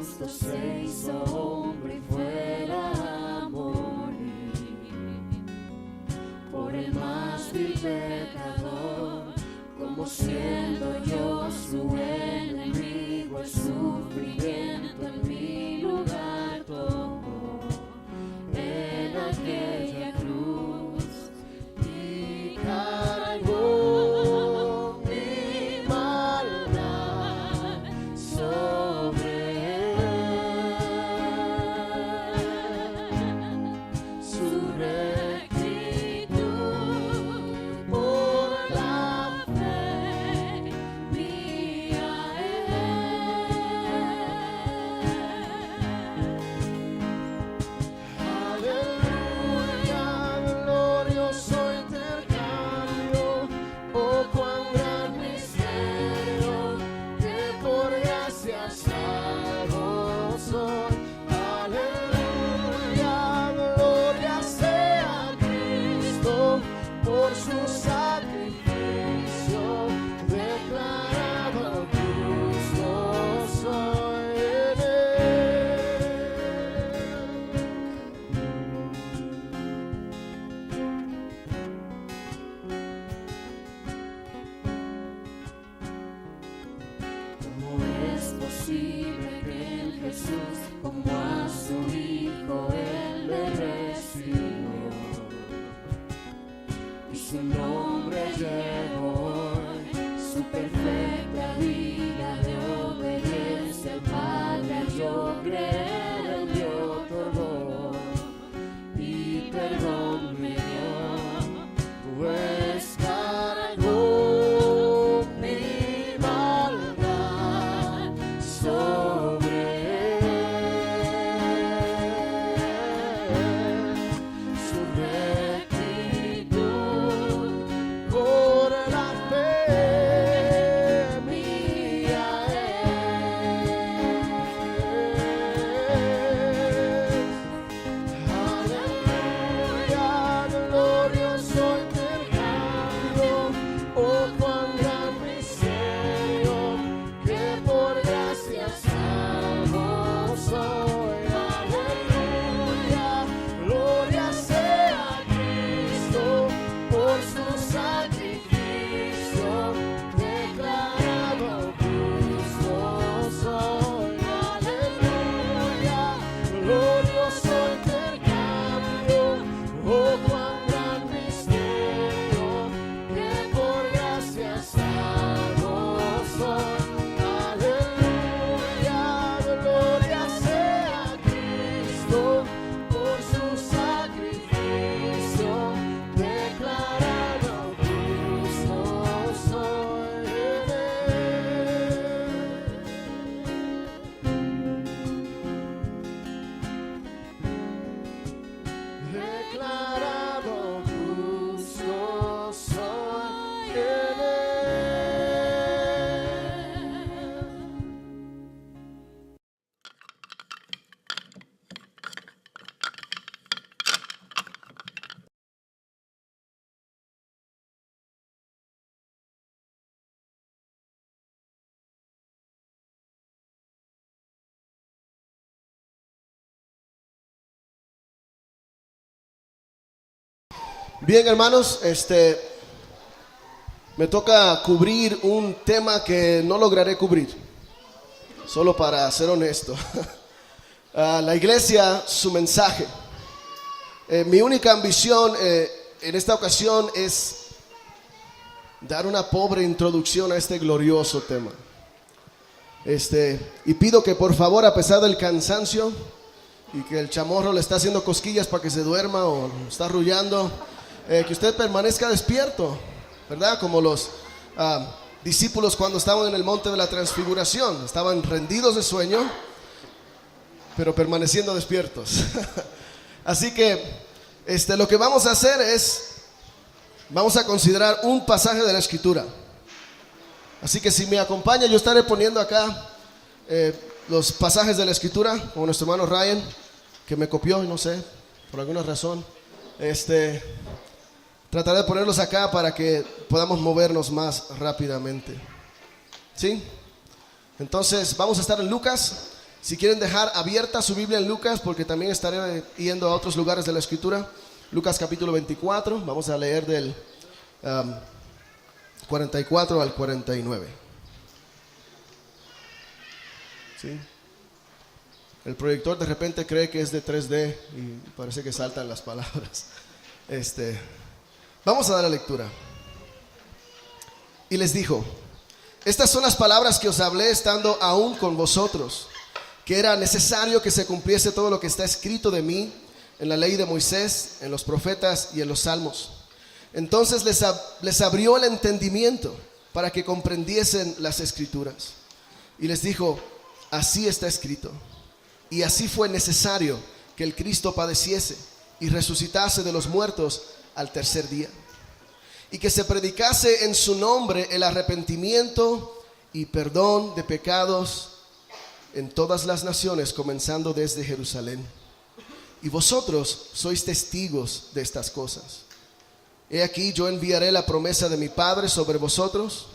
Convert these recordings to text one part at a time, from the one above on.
justo se hizo hombre y fuera a morir por el más vil pecador, como siendo yo su enemigo, el sufrimiento en mi lugar tomó en aquella cruz y cargó mi maldad sobre él. Su rectitud por la fe mía Aleluya, glorioso intercambio, oh cuán gran misterio, que por gracia salvo soy. Aleluya, gloria sea a Cristo, por su sacrificio, declarado justo soy en él. ¿Cómo es posible que en Jesús, como a su Hijo, Él le recibió y su nombre llevó su perfecta vida de obediencia al Padre? Al yo creer, Él me otorgó y perdón me dio, pues cargó mi maldad sobre él. Su rectitud por la fe mía Aleluya, glorioso intercambio, oh cuán gran misterio, que por gracia salvo soy. Aleluya, gloria sea a Cristo, por su sacrificio, declarado justo soy. Aleluya, glorioso intercambio, oh cuán gran misterio, que por gracia salvo soy. Aleluya, gloria sea a Cristo, por su sacrificio, declarado justo soy en él. Declarado justo soy en él. Bien, hermanos, me toca cubrir un tema que no lograré cubrir, solo para ser honesto. La iglesia, su mensaje. Mi única ambición en esta ocasión es dar una pobre introducción a este glorioso tema. Y pido que por favor, a pesar del cansancio y que el chamorro le está haciendo cosquillas para que se duerma o lo está arrullando, que usted permanezca despierto, ¿verdad? Como los discípulos cuando estaban en el monte de la transfiguración, estaban rendidos de sueño, pero permaneciendo despiertos. Así que lo que vamos a hacer es, vamos a considerar un pasaje de la Escritura. Así que si me acompaña, yo estaré poniendo acá los pasajes de la Escritura, como nuestro hermano Ryan, que me copió, no sé, por alguna razón. Trataré de ponerlos acá para que podamos movernos más rápidamente. ¿Sí? Entonces vamos a estar en Lucas Si quieren dejar abierta su Biblia en Lucas, porque también estaré yendo a otros lugares de la Escritura. Lucas capítulo 24, vamos a leer del 44 al 49. ¿Sí? El proyector de repente cree que es de 3D y parece que saltan las palabras. Vamos a dar la lectura. Y les dijo: estas son las palabras que os hablé estando aún con vosotros, que era necesario que se cumpliese todo lo que está escrito de mí en la ley de Moisés, en los profetas y en los salmos. Entonces les abrió el entendimiento para que comprendiesen las escrituras. Y les dijo: así está escrito. Y así fue necesario que el Cristo padeciese y resucitase de los muertos al tercer día, y que se predicase en su nombre el arrepentimiento y perdón de pecados en todas las naciones, comenzando desde Jerusalén. Y vosotros sois testigos de estas cosas. He aquí, yo enviaré la promesa de mi Padre sobre vosotros,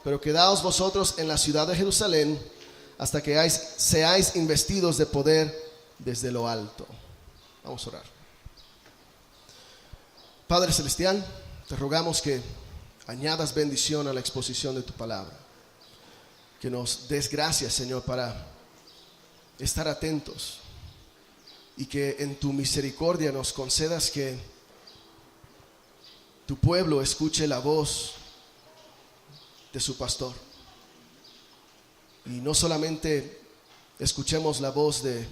pero quedaos vosotros en la ciudad de Jerusalén hasta que seáis investidos de poder desde lo alto. Vamos a orar. Padre Celestial, te rogamos que añadas bendición a la exposición de tu palabra, que nos des gracias, Señor, para estar atentos, y que en tu misericordia nos concedas que tu pueblo escuche la voz de su pastor, y no solamente escuchemos la voz del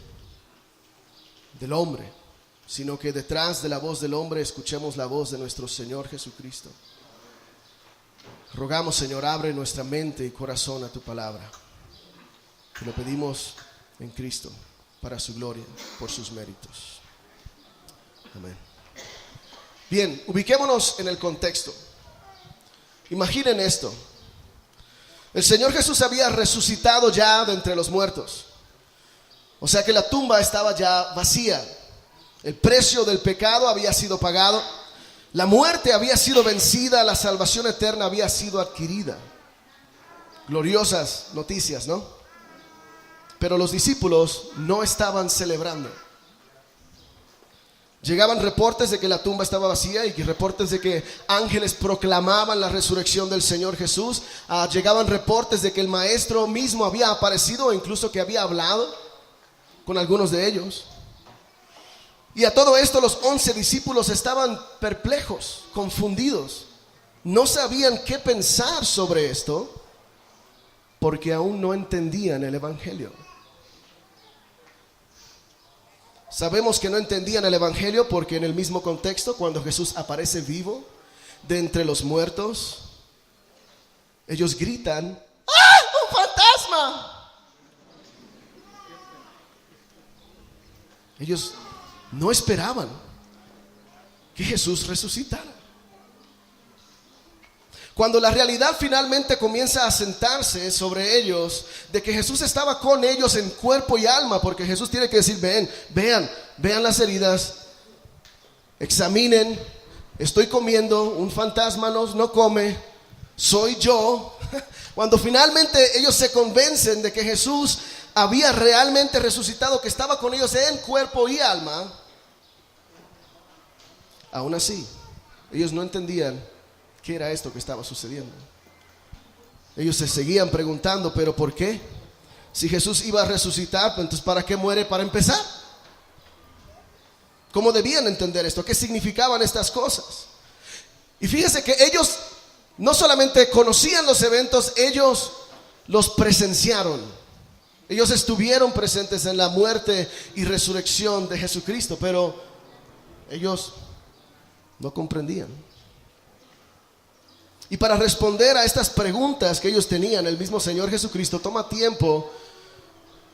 hombre, sino que detrás de la voz del hombre escuchemos la voz de nuestro Señor Jesucristo. Rogamos, Señor, abre nuestra mente y corazón a tu palabra. Te lo pedimos en Cristo, para su gloria, por sus méritos. Amén. Bien, ubiquémonos en el contexto. Imaginen esto. El Señor Jesús había resucitado ya de entre los muertos. O sea que la tumba estaba ya vacía. El precio del pecado había sido pagado. La muerte había sido vencida. La salvación eterna había sido adquirida. Gloriosas noticias, ¿no? Pero los discípulos no estaban celebrando. Llegaban reportes de que la tumba estaba vacía y reportes de que ángeles proclamaban la resurrección del Señor Jesús. Llegaban reportes de que el maestro mismo había aparecido, o incluso que había hablado con algunos de ellos. Y a todo esto los 11 discípulos estaban perplejos, confundidos. No sabían qué pensar sobre esto, porque aún no entendían el evangelio. Sabemos que no entendían el evangelio porque en el mismo contexto, cuando Jesús aparece vivo de entre los muertos, ellos gritan: ¡ah, un fantasma! Ellos no esperaban que Jesús resucitara. Cuando la realidad finalmente comienza a sentarse sobre ellos, de que Jesús estaba con ellos en cuerpo y alma, porque Jesús tiene que decir: vean las heridas, examinen, estoy comiendo, un fantasma no come, soy yo. Cuando finalmente ellos se convencen de que Jesús había realmente resucitado, que estaba con ellos en cuerpo y alma, aún así, ellos no entendían ¿qué era esto que estaba sucediendo? Ellos se seguían preguntando: ¿pero por qué? Si Jesús iba a resucitar, entonces ¿para qué muere para empezar? ¿Cómo debían entender esto? ¿Qué significaban estas cosas? Y fíjense que ellos no solamente conocían los eventos, ellos los presenciaron. Ellos estuvieron presentes en la muerte y resurrección de Jesucristo, pero ellos no comprendían. Y para responder a estas preguntas que ellos tenían, el mismo Señor Jesucristo toma tiempo.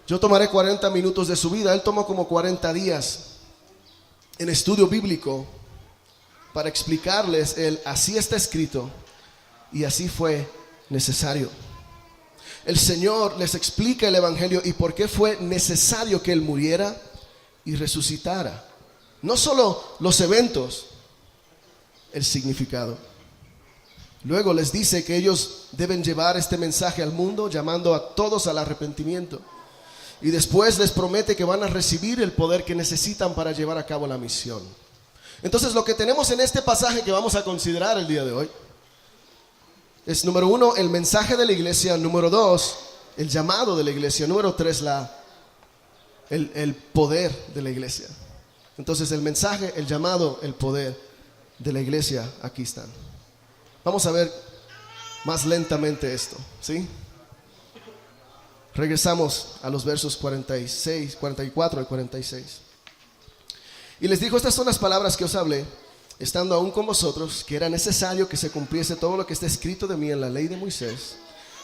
Yo tomaré 40 minutos de su vida. Él tomó como 40 días en estudio bíblico para explicarles así está escrito y así fue necesario. El Señor les explica el evangelio y por qué fue necesario que Él muriera y resucitara. No solo los eventos, el significado. Luego les dice que ellos deben llevar este mensaje al mundo, llamando a todos al arrepentimiento. y después les promete que van a recibir el poder que necesitan para llevar a cabo la misión. Entonces lo que tenemos en este pasaje que vamos a considerar el día de hoy es, número 1, el mensaje de la iglesia; número 2, el llamado de la iglesia; número 3, el poder de la iglesia. Entonces el mensaje, el llamado, el poder de la iglesia, aquí están. Vamos a ver más lentamente esto, ¿sí? Regresamos a los versos 46, 44 y 46. Y les dijo: estas son las palabras que os hablé, estando aún con vosotros, que era necesario que se cumpliese todo lo que está escrito de mí en la ley de Moisés,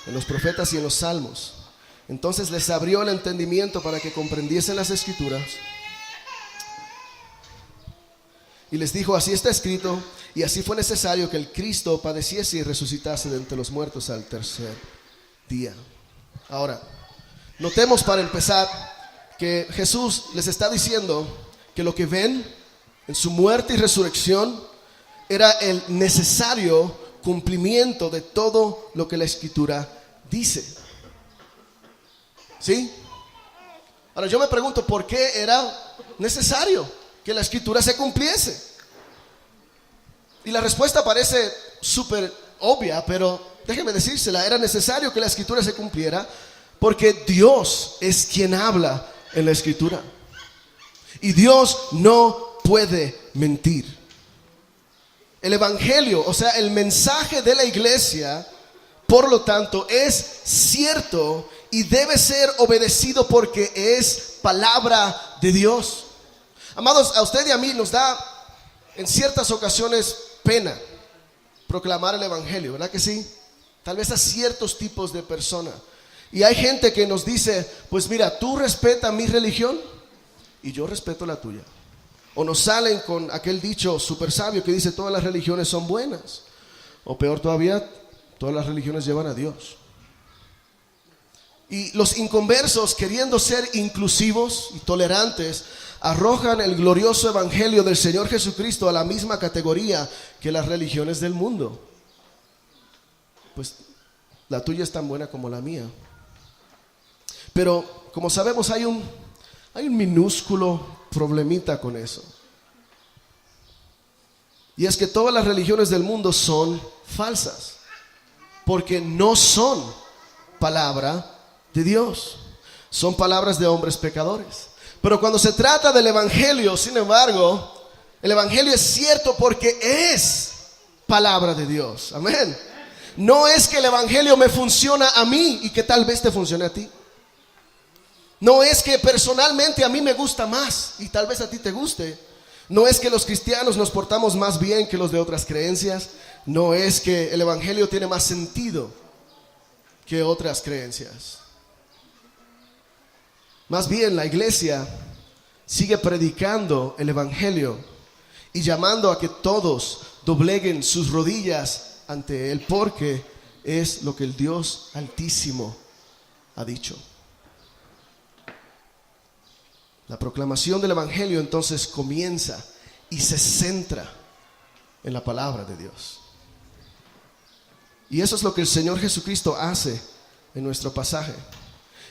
en los profetas y en los salmos. Entonces les abrió el entendimiento para que comprendiesen las escrituras. Y les dijo: así está escrito, y así fue necesario que el Cristo padeciese y resucitase de entre los muertos al tercer día. Ahora, notemos para empezar que Jesús les está diciendo que lo que ven en su muerte y resurrección era el necesario cumplimiento de todo lo que la Escritura dice. ¿Sí? Ahora yo me pregunto, ¿por qué era necesario que la Escritura se cumpliese? Y la respuesta parece súper obvia, pero déjeme decírsela: era necesario que la Escritura se cumpliera porque Dios es quien habla en la Escritura. Y Dios no puede mentir. El Evangelio, o sea, el mensaje de la iglesia, por lo tanto, es cierto y debe ser obedecido porque es palabra de Dios. Amados, a usted y a mí nos da en ciertas ocasiones pena proclamar el Evangelio, ¿verdad que sí? Tal vez a ciertos tipos de personas. Y hay gente que nos dice: pues mira, tú respeta mi religión y yo respeto la tuya. O nos salen con aquel dicho súper sabio que dice: todas las religiones son buenas. O peor todavía, todas las religiones llevan a Dios. Y los inconversos, queriendo ser inclusivos y tolerantes, arrojan el glorioso evangelio del Señor Jesucristo a la misma categoría que las religiones del mundo. Pues la tuya es tan buena como la mía. Pero como sabemos, hay un minúsculo problemita con eso. Y es que todas las religiones del mundo son falsas, porque no son palabra de Dios, son palabras de hombres pecadores. Pero cuando se trata del evangelio, sin embargo, el evangelio es cierto porque es palabra de Dios. Amén. No es que el evangelio me funciona a mí y que tal vez te funcione a ti. No es que personalmente a mí me gusta más y tal vez a ti te guste. No es que los cristianos nos portamos más bien que los de otras creencias. No es que el evangelio tiene más sentido que otras creencias. Más bien, la iglesia sigue predicando el evangelio y llamando a que todos dobleguen sus rodillas ante él, porque es lo que el Dios Altísimo ha dicho. La proclamación del evangelio entonces comienza y se centra en la palabra de Dios. Y eso es lo que el Señor Jesucristo hace en nuestro pasaje,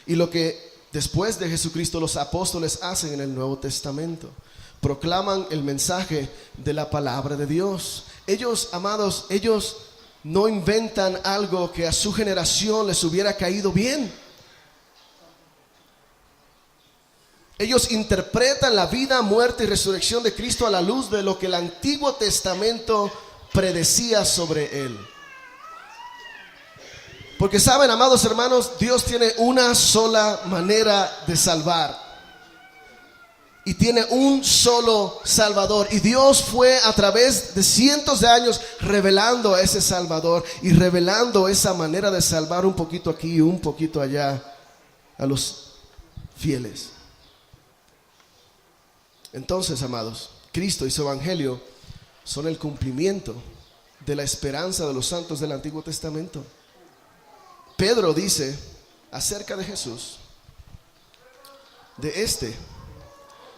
y lo que después de Jesucristo los apóstoles hacen en el Nuevo Testamento. Proclaman el mensaje de la palabra de Dios. Ellos, amados, ellos no inventan algo que a su generación les hubiera caído bien. Ellos interpretan la vida, muerte y resurrección de Cristo a la luz de lo que el Antiguo Testamento predecía sobre él. Porque saben, amados hermanos, Dios tiene una sola manera de salvar. Y tiene un solo Salvador. Y Dios fue a través de cientos de años revelando a ese Salvador y revelando esa manera de salvar un poquito aquí y un poquito allá a los fieles. Entonces, amados, Cristo y su evangelio son el cumplimiento de la esperanza de los santos del Antiguo Testamento. Pedro dice acerca de Jesús: de este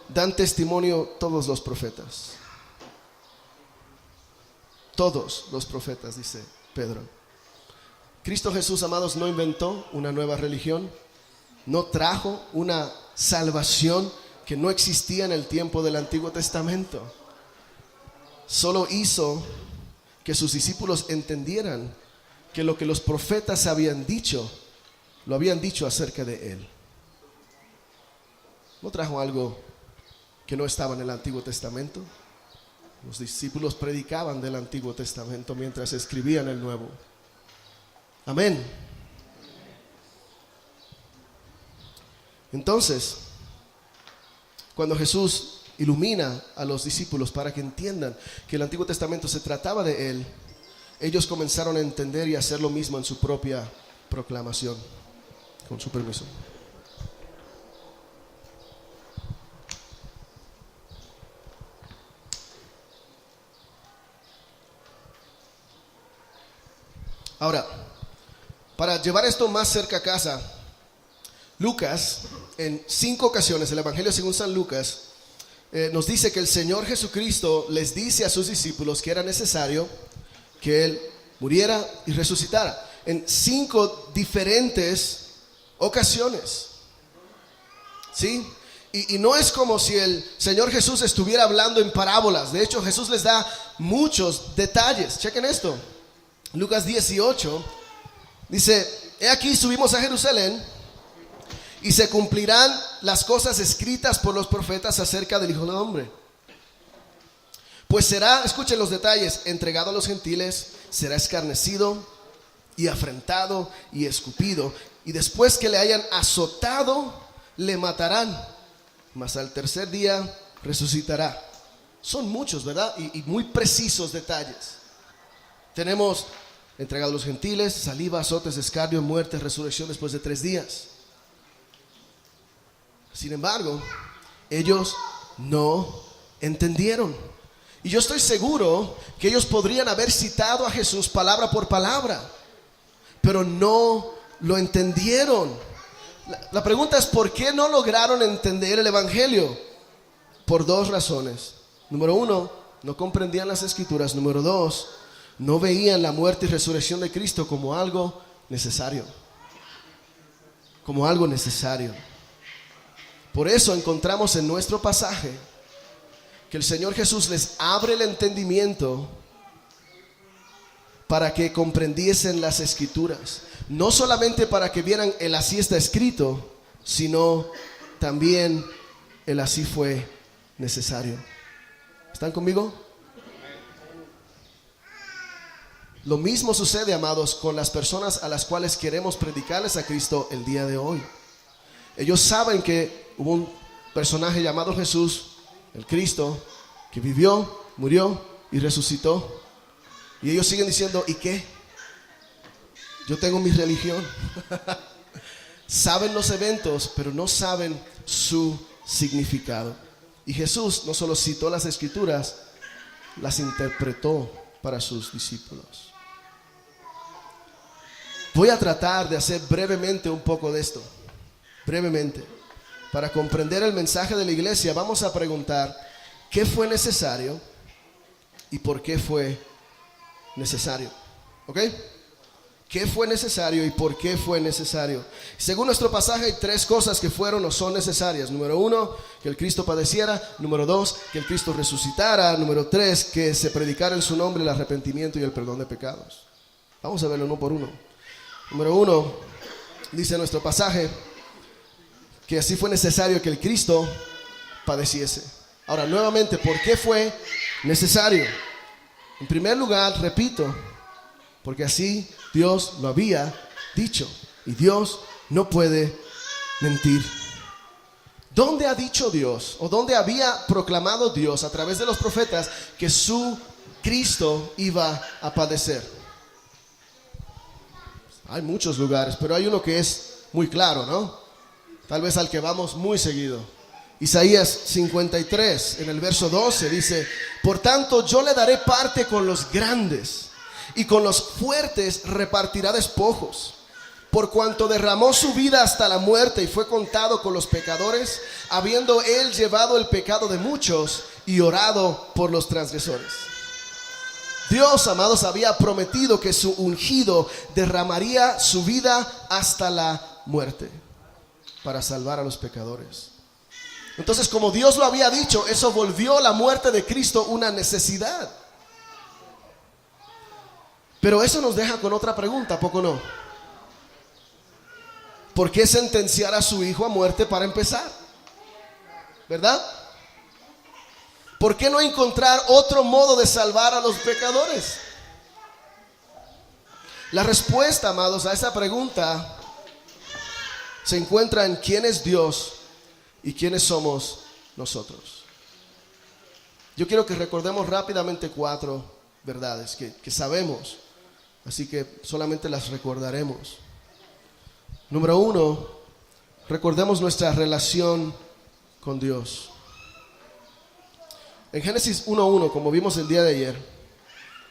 dan testimonio todos los profetas. Todos los profetas, dice Pedro. Cristo Jesús, amados, no inventó una nueva religión, no trajo una salvación que no existía en el tiempo del Antiguo Testamento. Solo hizo que sus discípulos entendieran que lo que los profetas habían dicho, lo habían dicho acerca de Él. No trajo algo que no estaba en el Antiguo Testamento. Los discípulos predicaban del Antiguo Testamento mientras escribían el Nuevo. Amén. Entonces, cuando Jesús ilumina a los discípulos para que entiendan que el Antiguo Testamento se trataba de Él, ellos comenzaron a entender y a hacer lo mismo en su propia proclamación. Con su permiso. Ahora, para llevar esto más cerca a casa, Lucas, en 5 ocasiones, el Evangelio según San Lucas, nos dice que el Señor Jesucristo les dice a sus discípulos que era necesario que Él muriera y resucitara. En 5 diferentes ocasiones. ¿Sí? Y no es como si el Señor Jesús estuviera hablando en parábolas. De hecho, Jesús les da muchos detalles. Chequen esto. Lucas 18 dice: he aquí subimos a Jerusalén y se cumplirán las cosas escritas por los profetas acerca del Hijo del Hombre. Pues será, escuchen los detalles, entregado a los gentiles, será escarnecido y afrentado y escupido, y después que le hayan azotado, le matarán, mas al tercer día resucitará. Son muchos, ¿verdad? Y muy precisos detalles. Tenemos entregado a los gentiles, saliva, azotes, escarnio, muerte, resurrección después de 3 días. Sin embargo, ellos no entendieron. Y yo estoy seguro que ellos podrían haber citado a Jesús palabra por palabra, pero no lo entendieron. La pregunta es: ¿por qué no lograron entender el Evangelio? Por 2 razones. Número 1, no comprendían las Escrituras. Número 2, no veían la muerte y resurrección de Cristo como algo necesario. Como algo necesario. Por eso encontramos en nuestro pasaje que el Señor Jesús les abre el entendimiento para que comprendiesen las Escrituras. No solamente para que vieran el así está escrito, sino también el así fue necesario. ¿Están conmigo? Lo mismo sucede, amados, con las personas a las cuales queremos predicarles a Cristo el día de hoy. Ellos saben que hubo un personaje llamado Jesús, el Cristo, que vivió, murió y resucitó. Y ellos siguen diciendo: ¿y qué? Yo tengo mi religión. Saben los eventos, pero no saben su significado. Y Jesús no solo citó las Escrituras, las interpretó para sus discípulos. Voy a tratar de hacer brevemente un poco de esto. Brevemente. Para comprender el mensaje de la iglesia, vamos a preguntar: ¿qué fue necesario y por qué fue necesario? ¿Ok? ¿Qué fue necesario y por qué fue necesario? Según nuestro pasaje, hay 3 cosas que fueron o son necesarias. Número 1, que el Cristo padeciera. Número 2, que el Cristo resucitara. Número 3, que se predicara en su nombre el arrepentimiento y el perdón de pecados. Vamos a verlo uno por uno. Número 1, dice nuestro pasaje que así fue necesario que el Cristo padeciese. Ahora, nuevamente, ¿por qué fue necesario? En primer lugar, repito, porque así Dios lo había dicho. Y Dios no puede mentir. ¿Dónde ha dicho Dios, o dónde había proclamado Dios a través de los profetas que su Cristo iba a padecer? Hay muchos lugares, pero hay uno que es muy claro, ¿no? Tal vez al que vamos muy seguido. Isaías 53, en el verso 12 dice: por tanto yo le daré parte con los grandes, y con los fuertes repartirá despojos. Por cuanto derramó su vida hasta la muerte y fue contado con los pecadores, habiendo él llevado el pecado de muchos y orado por los transgresores. Dios, amados, había prometido que su ungido derramaría su vida hasta la muerte. para salvar a los pecadores. Entonces, como Dios lo había dicho, eso volvió la muerte de Cristo una necesidad. Pero eso nos deja con otra pregunta, ¿a poco no? ¿Por qué sentenciar a su hijo a muerte para empezar? ¿Verdad? ¿Por qué no encontrar otro modo de salvar a los pecadores? La respuesta, amados, a esa pregunta se encuentra en quién es Dios y quiénes somos nosotros. Yo quiero que recordemos rápidamente 4 verdades que sabemos, así que solamente las recordaremos. Número 1, recordemos nuestra relación con Dios. En Génesis 1:1, como vimos el día de ayer,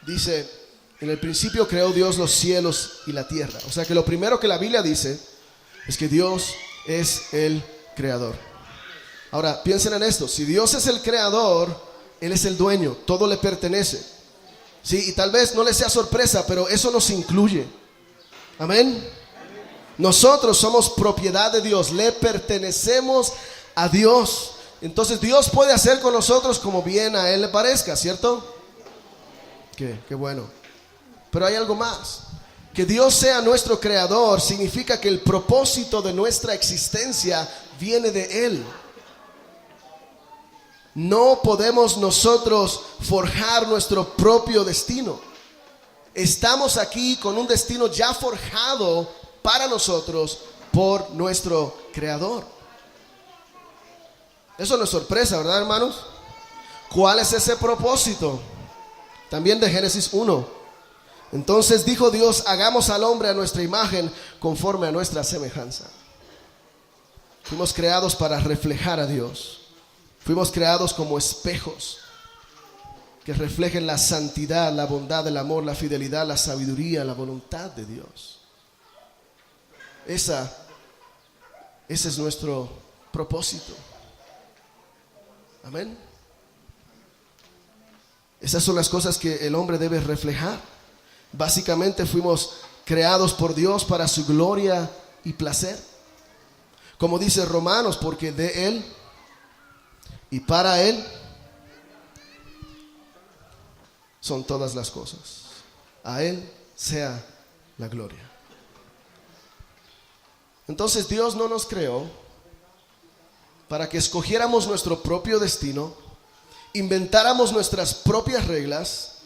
dice: en el principio creó Dios los cielos y la tierra. O sea que lo primero que la Biblia dice es que Dios es el creador. Ahora, piensen en esto: si Dios es el creador, Él es el dueño, todo le pertenece. Sí, y tal vez no les sea sorpresa, pero eso nos incluye. Amén. Nosotros somos propiedad de Dios, le pertenecemos a Dios. Entonces Dios puede hacer con nosotros como bien a Él le parezca, ¿cierto? Qué bueno. Pero hay algo más. Que Dios sea nuestro creador significa que el propósito de nuestra existencia viene de Él. No podemos nosotros forjar nuestro propio destino. Estamos aquí con un destino ya forjado para nosotros por nuestro creador. Eso no es sorpresa, ¿verdad, hermanos? ¿Cuál es ese propósito? También de Génesis 1. Entonces dijo Dios: hagamos al hombre a nuestra imagen, conforme a nuestra semejanza. Fuimos creados para reflejar a Dios. Fuimos creados como espejos que reflejen la santidad, la bondad, el amor, la fidelidad, la sabiduría, la voluntad de Dios. Ese es nuestro propósito. Amén. Esas son las cosas que el hombre debe reflejar. Básicamente fuimos creados por Dios para su gloria y placer. Como dice Romanos, porque de Él y para Él son todas las cosas. A Él sea la gloria. Entonces Dios no nos creó para que escogiéramos nuestro propio destino, inventáramos nuestras propias reglas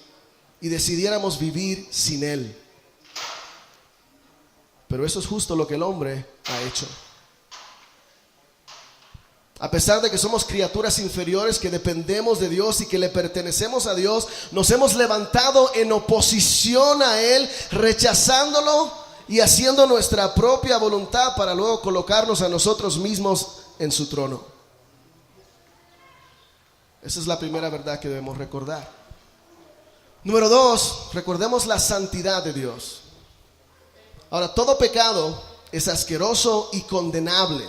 y decidiéramos vivir sin Él. Pero eso es justo lo que el hombre ha hecho. A pesar de que somos criaturas inferiores, que dependemos de Dios y que le pertenecemos a Dios, nos hemos levantado en oposición a Él, rechazándolo y haciendo nuestra propia voluntad para luego colocarnos a nosotros mismos en su trono. Esa es la primera verdad que debemos recordar. Número 2, recordemos la santidad de Dios. Ahora, todo pecado es asqueroso y condenable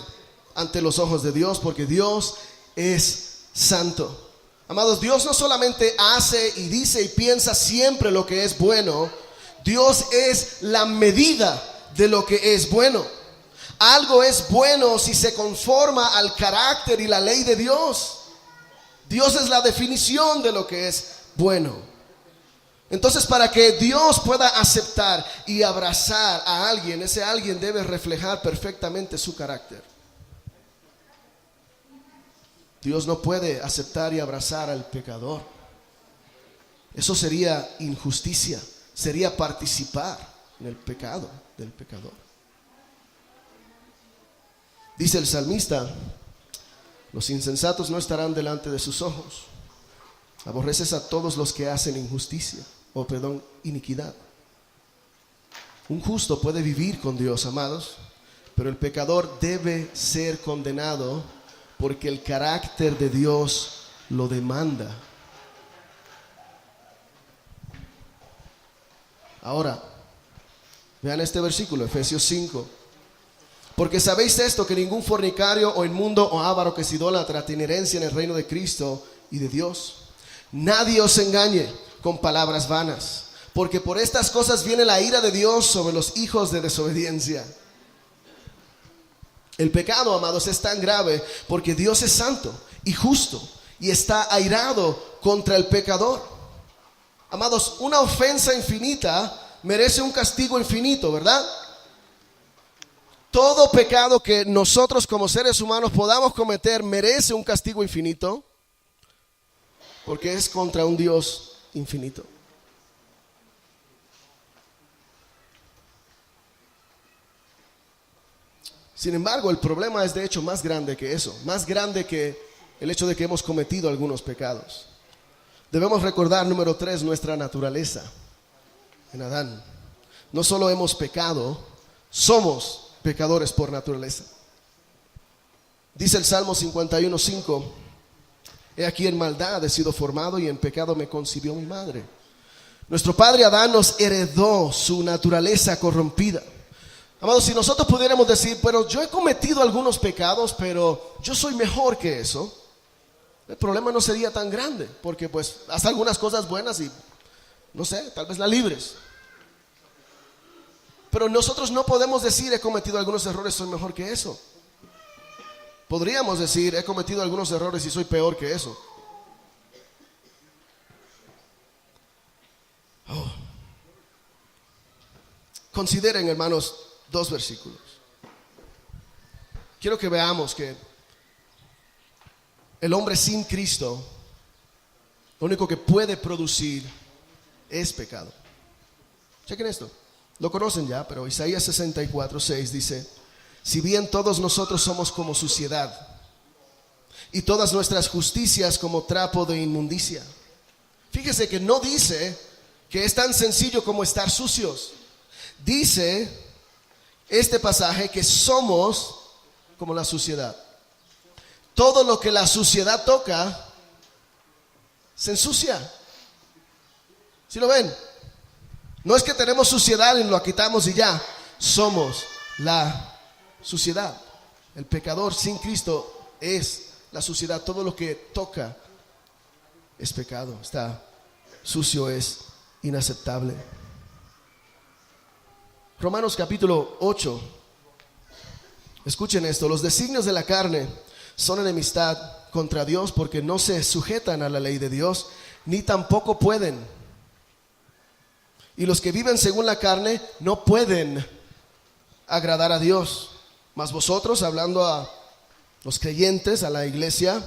ante los ojos de Dios, porque Dios es santo. Amados, Dios no solamente hace y dice y piensa siempre lo que es bueno. Dios es la medida de lo que es bueno. Algo es bueno si se conforma al carácter y la ley de Dios. Dios es la definición de lo que es bueno. Entonces, para que Dios pueda aceptar y abrazar a alguien, ese alguien debe reflejar perfectamente su carácter. Dios no puede aceptar y abrazar al pecador. Eso sería injusticia, sería participar en el pecado del pecador. Dice el salmista: los insensatos no estarán delante de sus ojos. Aborreces a todos los que hacen injusticia, iniquidad. Un justo puede vivir con Dios, amados, pero el pecador debe ser condenado porque el carácter de Dios lo demanda. Ahora, vean este versículo, Efesios 5. Porque sabéis esto, que ningún fornicario o inmundo o avaro que se idólatra tiene herencia en el reino de Cristo y de Dios. Nadie os engañe con palabras vanas, porque por estas cosas viene la ira de Dios sobre los hijos de desobediencia. El pecado, amados, es tan grave porque Dios es santo y justo y está airado contra el pecador. Amados, una ofensa infinita merece un castigo infinito, ¿verdad? Todo pecado que nosotros como seres humanos podamos cometer merece un castigo infinito porque es contra un Dios infinito. Sin embargo, el problema es de hecho más grande que eso, más grande que el hecho de que hemos cometido algunos pecados. Debemos recordar, número 3, nuestra naturaleza en Adán. No solo hemos pecado, somos pecadores por naturaleza. Dice el Salmo 51:5, he aquí en maldad he sido formado y en pecado me concibió mi madre. Nuestro padre Adán nos heredó su naturaleza corrompida. Amados, si nosotros pudiéramos decir, bueno, yo he cometido algunos pecados, pero yo soy mejor que eso, el problema no sería tan grande, porque pues haz algunas cosas buenas y, no sé, tal vez la libres. Pero nosotros no podemos decir, he cometido algunos errores, soy mejor que eso. Podríamos decir, he cometido algunos errores y soy peor que eso. Consideren, hermanos, 2 versículos. Quiero que veamos que el hombre sin Cristo, lo único que puede producir es pecado. Chequen esto, lo conocen ya, pero Isaías 64:6 dice, si bien todos nosotros somos como suciedad y todas nuestras justicias como trapo de inmundicia. Fíjese que no dice que es tan sencillo como estar sucios. Dice este pasaje que somos como la suciedad. Todo lo que la suciedad toca se ensucia. ¿Sí lo ven? No es que tenemos suciedad y lo quitamos y ya. Somos la suciedad. El pecador sin Cristo es la suciedad. Todo lo que toca es pecado. Está sucio, es inaceptable. Romanos capítulo 8. Escuchen esto. Los designios de la carne son enemistad contra Dios porque no se sujetan a la ley de Dios, ni tampoco pueden. Y los que viven según la carne no pueden agradar a Dios. Mas vosotros, hablando a los creyentes, a la iglesia,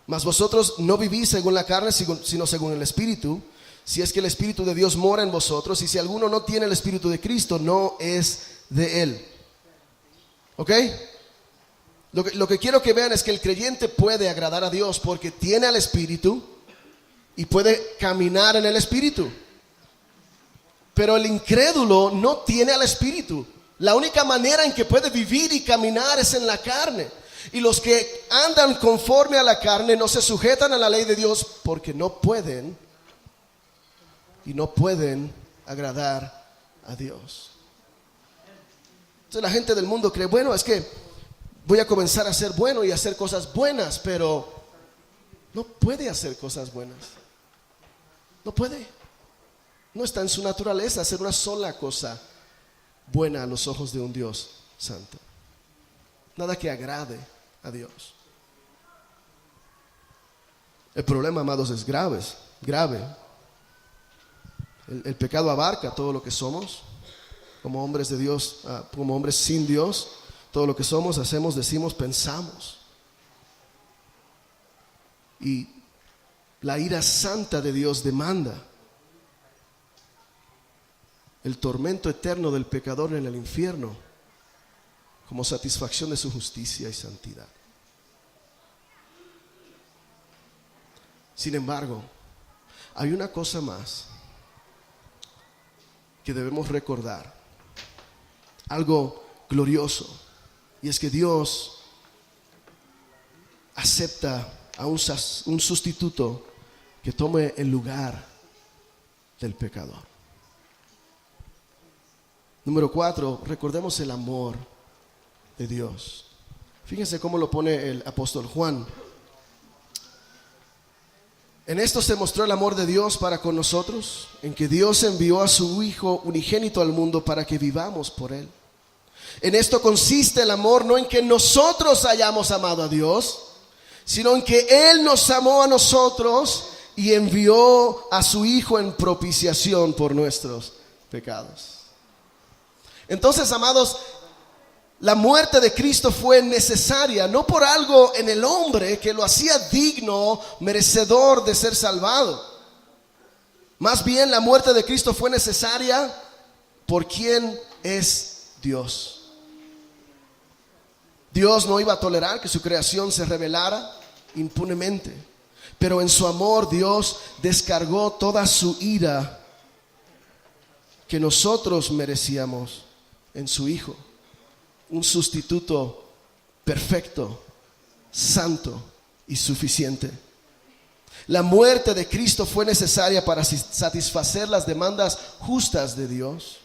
mas vosotros no vivís según la carne, sino según el Espíritu, si es que el Espíritu de Dios mora en vosotros, y si alguno no tiene el Espíritu de Cristo, no es de él. ¿Ok? Lo que quiero que vean es que el creyente puede agradar a Dios porque tiene al Espíritu y puede caminar en el Espíritu. Pero el incrédulo no tiene al Espíritu. La única manera en que puede vivir y caminar es en la carne. Y los que andan conforme a la carne no se sujetan a la ley de Dios porque no pueden y no pueden agradar a Dios. Entonces la gente del mundo cree, bueno, es que voy a comenzar a ser bueno y a hacer cosas buenas, pero no puede hacer cosas buenas. No puede. No está en su naturaleza hacer una sola cosa buena a los ojos de un Dios santo. Nada que agrade a Dios. El problema, amados, es grave. El pecado abarca todo lo que somos, como hombres de Dios, como hombres sin Dios. Todo lo que somos, hacemos, decimos, pensamos. Y la ira santa de Dios demanda el tormento eterno del pecador en el infierno como satisfacción de su justicia y santidad. Sin embargo, hay una cosa más que debemos recordar, algo glorioso, y es que Dios acepta a un sustituto que tome el lugar del pecador. Número 4, recordemos el amor de Dios. Fíjense cómo lo pone el apóstol Juan. En esto se mostró el amor de Dios para con nosotros, en que Dios envió a su Hijo unigénito al mundo para que vivamos por Él. En esto consiste el amor, no en que nosotros hayamos amado a Dios, sino en que Él nos amó a nosotros y envió a su Hijo en propiciación por nuestros pecados. Entonces, amados, la muerte de Cristo fue necesaria, no por algo en el hombre que lo hacía digno, merecedor de ser salvado. Más bien, la muerte de Cristo fue necesaria por quien es Dios. Dios no iba a tolerar que su creación se rebelara impunemente, pero en su amor Dios descargó toda su ira que nosotros merecíamos en su Hijo, un sustituto perfecto, santo y suficiente. La muerte de Cristo fue necesaria para satisfacer las demandas justas de Dios,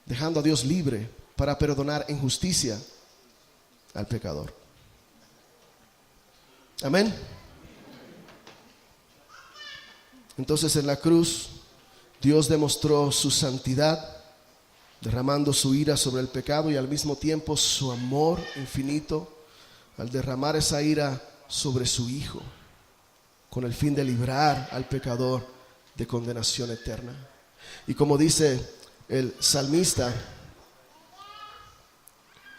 dejando a Dios libre para perdonar en justicia al pecador. Amén. Entonces, en la cruz Dios demostró su santidad, derramando su ira sobre el pecado, y al mismo tiempo su amor infinito al derramar esa ira sobre su Hijo, con el fin de librar al pecador de condenación eterna. Y como dice el salmista,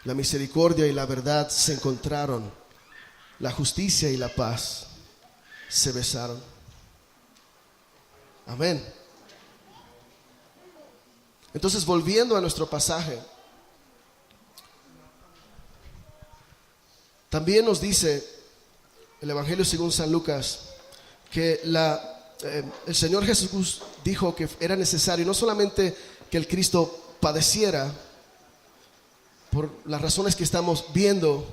la misericordia y la verdad se encontraron, la justicia y la paz se besaron. Amén. Entonces, volviendo a nuestro pasaje, también nos dice el Evangelio según San Lucas que el Señor Jesús dijo que era necesario no solamente que el Cristo padeciera por las razones que estamos viendo,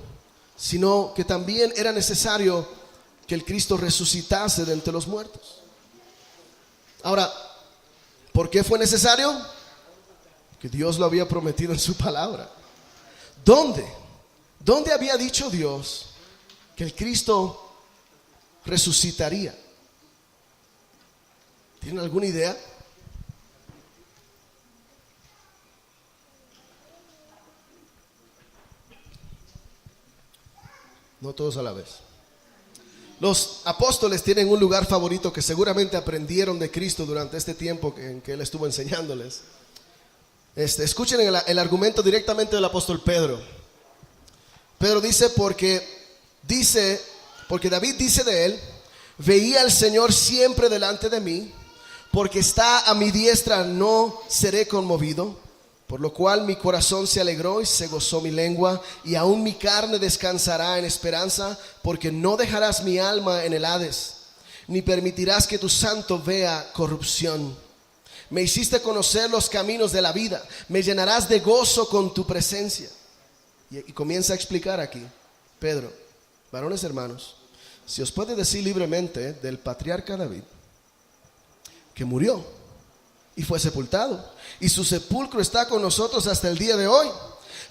sino que también era necesario que el Cristo resucitase de entre los muertos. Ahora, ¿por qué fue necesario? Que Dios lo había prometido en su palabra. ¿Dónde? ¿Dónde había dicho Dios que el Cristo resucitaría? ¿Tienen alguna idea? No todos a la vez. Los apóstoles tienen un lugar favorito que seguramente aprendieron de Cristo durante este tiempo en que Él estuvo enseñándoles. Escuchen el argumento directamente del apóstol Pedro. Pedro dice, porque David dice de él: veía al Señor siempre delante de mí, porque está a mi diestra, no seré conmovido. Por lo cual mi corazón se alegró y se gozó mi lengua, y aún mi carne descansará en esperanza, porque no dejarás mi alma en el Hades, ni permitirás que tu santo vea corrupción. Me hiciste conocer los caminos de la vida, me llenarás de gozo con tu presencia. Y comienza a explicar aquí Pedro: varones hermanos, si os puede decir libremente del patriarca David, que murió y fue sepultado, y su sepulcro está con nosotros hasta el día de hoy.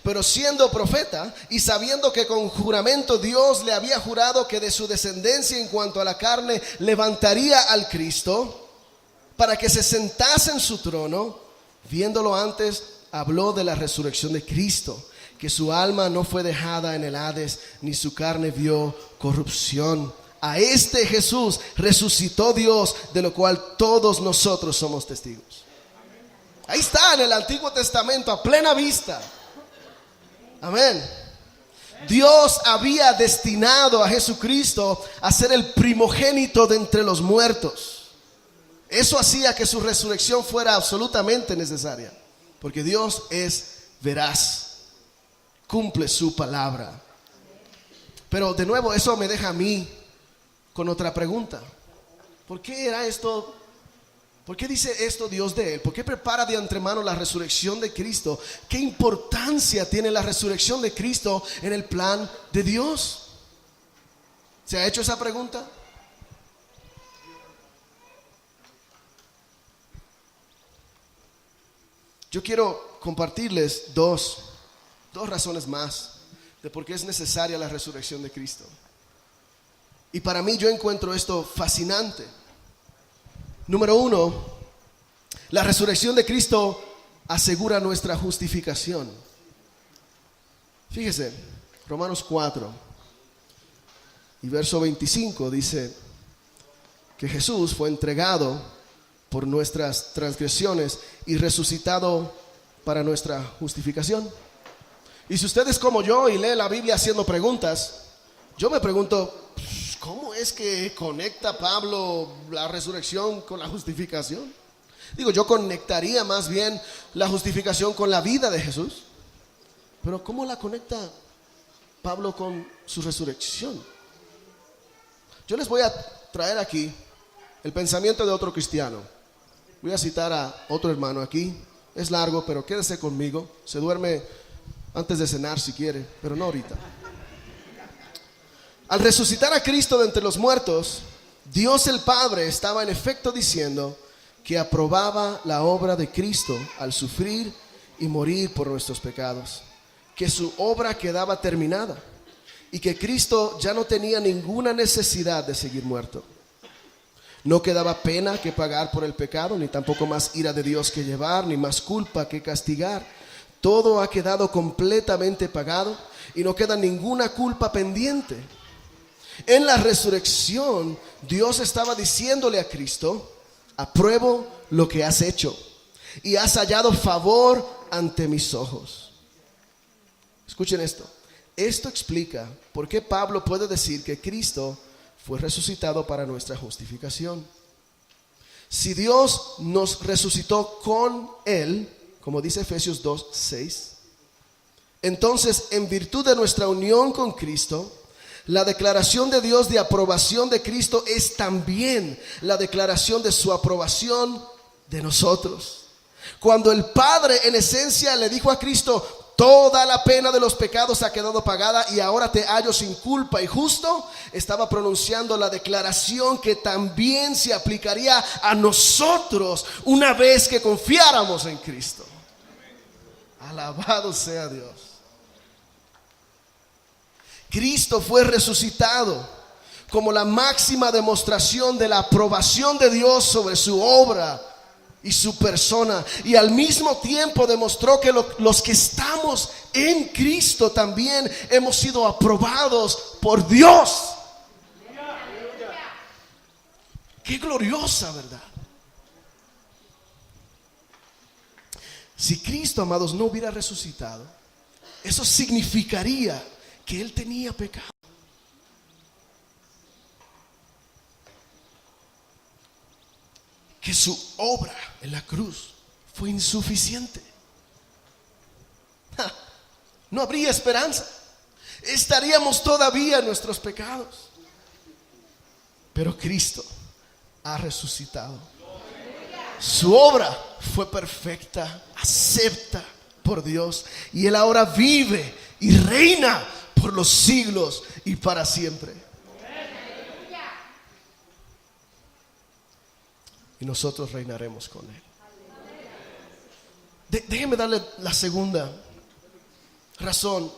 Pero siendo profeta y sabiendo que con juramento Dios le había jurado que de su descendencia en cuanto a la carne levantaría al Cristo, para que se sentase en su trono, viéndolo antes, habló de la resurrección de Cristo, que su alma no fue dejada en el Hades, ni su carne vio corrupción. A este Jesús resucitó Dios, de lo cual todos nosotros somos testigos. Ahí está en el Antiguo Testamento a plena vista. Amén. Dios había destinado a Jesucristo a ser el primogénito de entre los muertos. Eso hacía que su resurrección fuera absolutamente necesaria, porque Dios es veraz, cumple su palabra. Pero de nuevo, eso me deja a mí con otra pregunta. ¿Por qué era esto? ¿Por qué dice esto Dios de él? ¿Por qué prepara de antemano la resurrección de Cristo? ¿Qué importancia tiene la resurrección de Cristo en el plan de Dios? ¿Se ha hecho esa pregunta? Yo quiero compartirles dos razones más de por qué es necesaria la resurrección de Cristo. Y para mí, yo encuentro esto fascinante. Número uno, la resurrección de Cristo asegura nuestra justificación. Fíjese, Romanos 4 y verso 25 dice que Jesús fue entregado por nuestras transgresiones y resucitado para nuestra justificación. Y si usted es como yo y lee la Biblia haciendo preguntas, yo me pregunto, ¿cómo es que conecta Pablo la resurrección con la justificación? Digo, yo conectaría más bien la justificación con la vida de Jesús. Pero ¿cómo la conecta Pablo con su resurrección? Yo les voy a traer aquí el pensamiento de otro cristiano. Voy a citar a otro hermano aquí. Es largo, pero quédese conmigo. Se duerme antes de cenar si quiere, pero no ahorita. Al resucitar a Cristo de entre los muertos, Dios el Padre estaba en efecto diciendo que aprobaba la obra de Cristo al sufrir y morir por nuestros pecados, que su obra quedaba terminada y que Cristo ya no tenía ninguna necesidad de seguir muerto. No quedaba pena que pagar por el pecado, ni tampoco más ira de Dios que llevar, ni más culpa que castigar. Todo ha quedado completamente pagado y no queda ninguna culpa pendiente. En la resurrección, Dios estaba diciéndole a Cristo: apruebo lo que has hecho y has hallado favor ante mis ojos. Escuchen esto. Esto explica por qué Pablo puede decir que Cristo fue resucitado para nuestra justificación. Si Dios nos resucitó con Él, como dice Efesios 2:6, entonces en virtud de nuestra unión con Cristo, la declaración de Dios de aprobación de Cristo es también la declaración de su aprobación de nosotros. Cuando el Padre en esencia le dijo a Cristo: toda la pena de los pecados ha quedado pagada y ahora te hallo sin culpa y justo, estaba pronunciando la declaración que también se aplicaría a nosotros una vez que confiáramos en Cristo. Alabado sea Dios. Cristo fue resucitado como la máxima demostración de la aprobación de Dios sobre su obra y su persona, y al mismo tiempo demostró que los que estamos en Cristo también hemos sido aprobados por Dios. Qué gloriosa verdad. Si Cristo, amados, no hubiera resucitado, eso significaría que Él tenía pecado. Que su obra en la cruz fue insuficiente. No habría esperanza. Estaríamos todavía en nuestros pecados. Pero Cristo ha resucitado. Su obra fue perfecta, acepta por Dios, y Él ahora vive y reina por los siglos y para siempre. Y nosotros reinaremos con Él. Déjenme darle la segunda razón.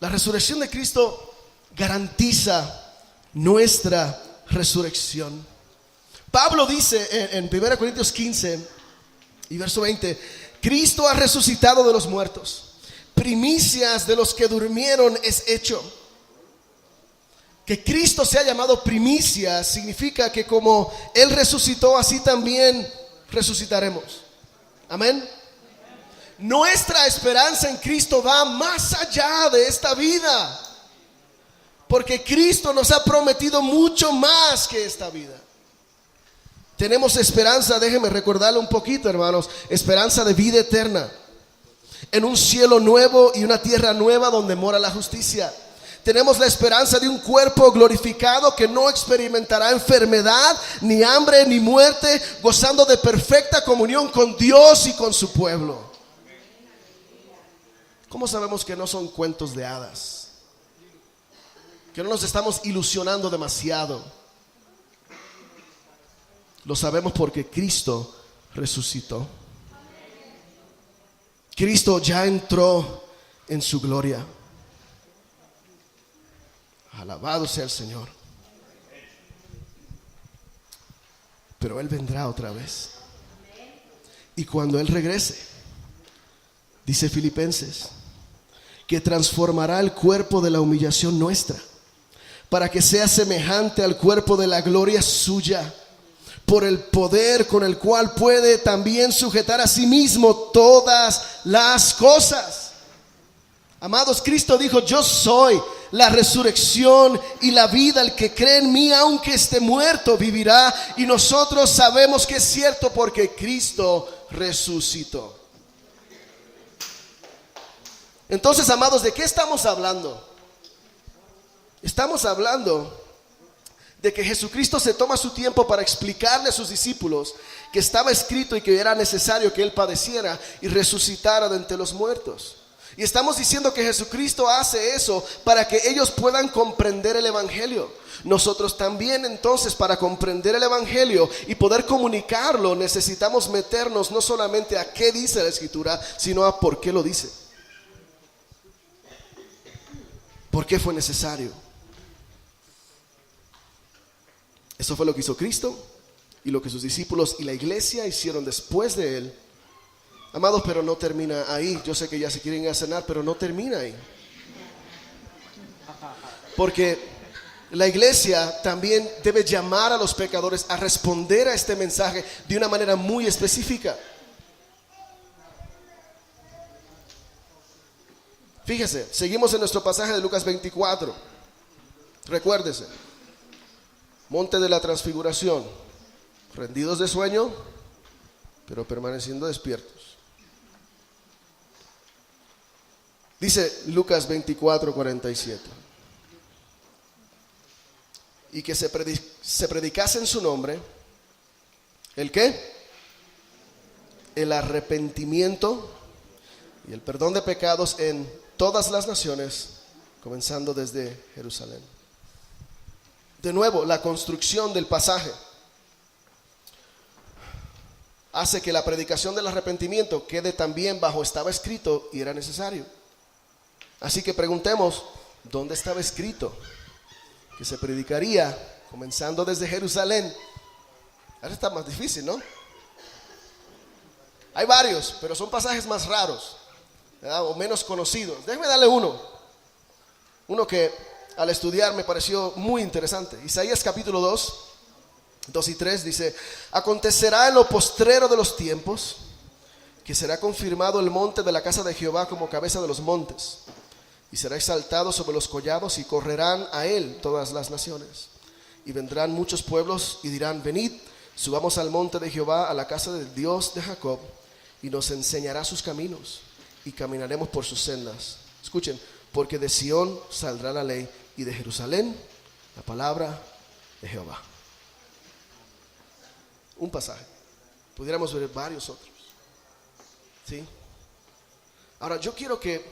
La resurrección de Cristo garantiza nuestra resurrección. Pablo dice en 1 Corintios 15 y verso 20: Cristo ha resucitado de los muertos, primicias de los que durmieron es hecho. Que Cristo sea llamado primicia significa que como Él resucitó, así también resucitaremos. Amén. Nuestra esperanza en Cristo va más allá de esta vida, porque Cristo nos ha prometido mucho más que esta vida. Tenemos esperanza, déjenme recordarle un poquito, hermanos, esperanza de vida eterna, en un cielo nuevo y una tierra nueva donde mora la justicia. Tenemos la esperanza de un cuerpo glorificado que no experimentará enfermedad, ni hambre, ni muerte, gozando de perfecta comunión con Dios y con su pueblo. ¿Cómo sabemos que no son cuentos de hadas? Que no nos estamos ilusionando demasiado. Lo sabemos porque Cristo resucitó. Cristo ya entró en su gloria. Alabado sea el Señor. Pero Él vendrá otra vez. Y cuando Él regrese, dice Filipenses, que transformará el cuerpo de la humillación nuestra, para que sea semejante al cuerpo de la gloria suya, por el poder con el cual puede también sujetar a sí mismo todas las cosas. Amados, Cristo dijo: yo soy la resurrección y la vida. El que cree en mí, aunque esté muerto, vivirá. Y nosotros sabemos que es cierto porque Cristo resucitó. Entonces, amados, ¿de qué estamos hablando? Estamos hablando de que Jesucristo se toma su tiempo para explicarle a sus discípulos que estaba escrito y que era necesario que Él padeciera y resucitara de entre los muertos. Y estamos diciendo que Jesucristo hace eso para que ellos puedan comprender el Evangelio. Nosotros también, entonces, para comprender el Evangelio y poder comunicarlo, necesitamos meternos no solamente a qué dice la Escritura, sino a por qué lo dice. ¿Por qué fue necesario? Eso fue lo que hizo Cristo y lo que sus discípulos y la iglesia hicieron después de Él. Amados, pero no termina ahí. Yo sé que ya se quieren ir a cenar, pero no termina ahí. Porque la iglesia también debe llamar a los pecadores a responder a este mensaje de una manera muy específica. Fíjese, seguimos en nuestro pasaje de Lucas 24. Recuérdese, monte de la transfiguración, rendidos de sueño, pero permaneciendo despiertos. Dice Lucas 24:47. Y que se predicase en su nombre, ¿el qué? El arrepentimiento y el perdón de pecados en todas las naciones, comenzando desde Jerusalén. De nuevo, la construcción del pasaje hace que la predicación del arrepentimiento quede también bajo estaba escrito y era necesario. Así que preguntemos, ¿dónde estaba escrito que se predicaría comenzando desde Jerusalén? Ahora está más difícil, ¿no? Hay varios, pero son pasajes más raros, ¿verdad? O menos conocidos. Déjeme darle uno que al estudiar me pareció muy interesante. Isaías capítulo 2 y 3 dice: acontecerá en lo postrero de los tiempos que será confirmado el monte de la casa de Jehová como cabeza de los montes, y será exaltado sobre los collados, y correrán a él todas las naciones. Y vendrán muchos pueblos y dirán: venid, subamos al monte de Jehová, a la casa del Dios de Jacob, y nos enseñará sus caminos, y caminaremos por sus sendas. Escuchen, porque de Sión saldrá la ley, y de Jerusalén la palabra de Jehová. Un pasaje. Pudiéramos ver varios otros. ¿Sí? Ahora, yo quiero que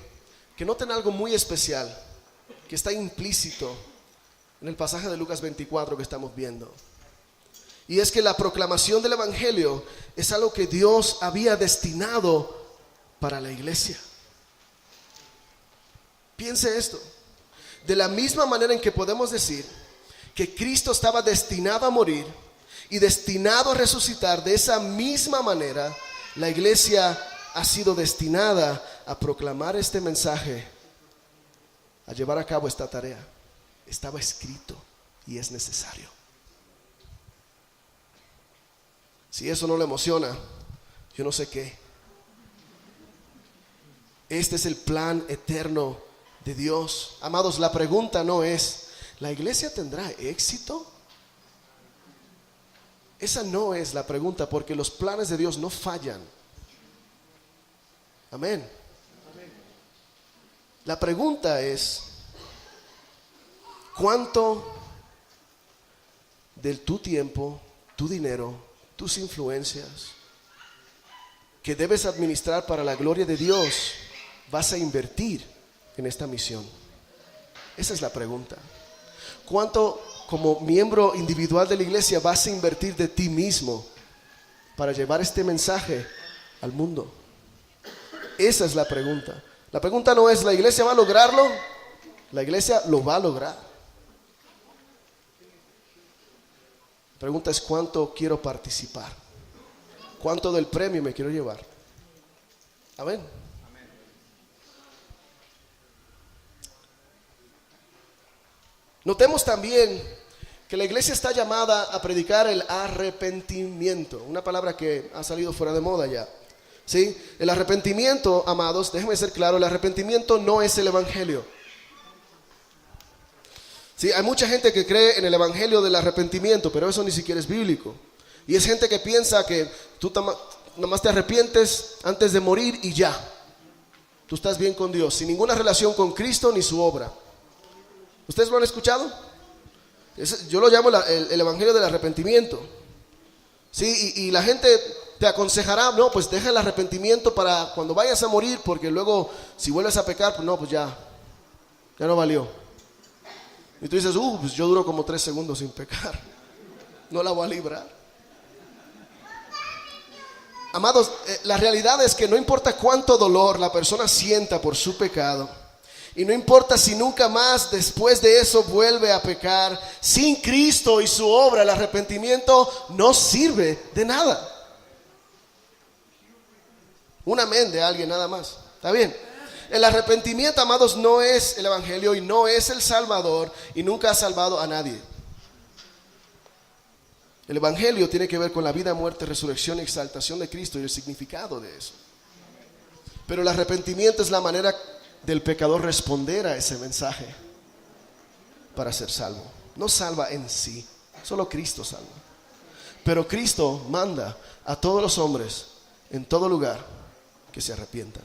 noten algo muy especial que está implícito en el pasaje de Lucas 24 que estamos viendo. Y es que la proclamación del Evangelio es algo que Dios había destinado para la iglesia. Piense esto. De la misma manera en que podemos decir que Cristo estaba destinado a morir y destinado a resucitar, de esa misma manera la iglesia ha sido destinada a proclamar este mensaje, a llevar a cabo esta tarea. Estaba escrito y es necesario. Si eso no le emociona, yo no sé qué. Este es el plan eterno de Dios. Amados, la pregunta no es: ¿la iglesia tendrá éxito? Esa no es la pregunta, porque los planes de Dios no fallan. Amén. La pregunta es: ¿cuánto de tu tiempo, tu dinero, tus influencias que debes administrar para la gloria de Dios vas a invertir en esta misión? Esa es la pregunta. ¿Cuánto, como miembro individual de la iglesia, vas a invertir de ti mismo para llevar este mensaje al mundo? Esa es la pregunta. La pregunta no es: ¿la iglesia va a lograrlo? La iglesia lo va a lograr. La pregunta es: ¿cuánto quiero participar? ¿Cuánto del premio me quiero llevar? Amén. Notemos también que la iglesia está llamada a predicar el arrepentimiento, una palabra que ha salido fuera de moda ya. ¿Sí? El arrepentimiento, amados, déjenme ser claro, el arrepentimiento no es el evangelio. ¿Sí? Hay mucha gente que cree en el evangelio del arrepentimiento, pero eso ni siquiera es bíblico. Y es gente que piensa que tú nomás te arrepientes antes de morir y ya. Tú estás bien con Dios, sin ninguna relación con Cristo ni su obra. ¿Ustedes lo han escuchado? Yo lo llamo el evangelio del arrepentimiento. ¿Sí? Y la gente te aconsejará, no, pues deja el arrepentimiento para cuando vayas a morir, porque luego si vuelves a pecar, pues no, pues ya no valió. Y tú dices, pues yo duro como 3 segundos sin pecar, no la voy a librar. Amados, la realidad es que no importa cuánto dolor la persona sienta por su pecado, y no importa si nunca más después de eso vuelve a pecar, sin Cristo y su obra, el arrepentimiento no sirve de nada. Un amén de alguien nada más. ¿Está bien? El arrepentimiento, amados, no es el evangelio y no es el Salvador, y nunca ha salvado a nadie. El evangelio tiene que ver con la vida, muerte, resurrección y exaltación de Cristo y el significado de eso. Pero el arrepentimiento es la manera del pecador responder a ese mensaje para ser salvo. No salva en sí, solo Cristo salva. Pero Cristo manda a todos los hombres en todo lugar que se arrepientan.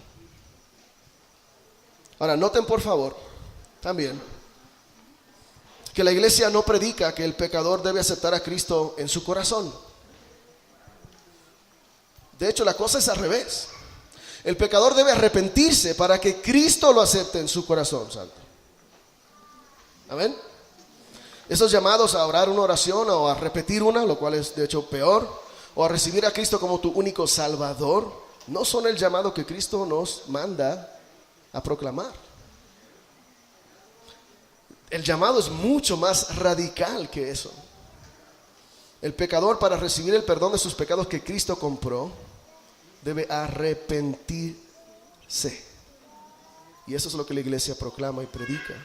Ahora, noten por favor también que la iglesia no predica que el pecador debe aceptar a Cristo en su corazón. De hecho, la cosa es al revés. El pecador debe arrepentirse para que Cristo lo acepte en su corazón santo. Amén. Esos llamados a orar una oración o a repetir una, lo cual es de hecho peor, o a recibir a Cristo como tu único Salvador, no son el llamado que Cristo nos manda a proclamar. El llamado es mucho más radical que eso. El pecador, para recibir el perdón de sus pecados que Cristo compró, debe arrepentirse. Y eso es lo que la iglesia proclama y predica.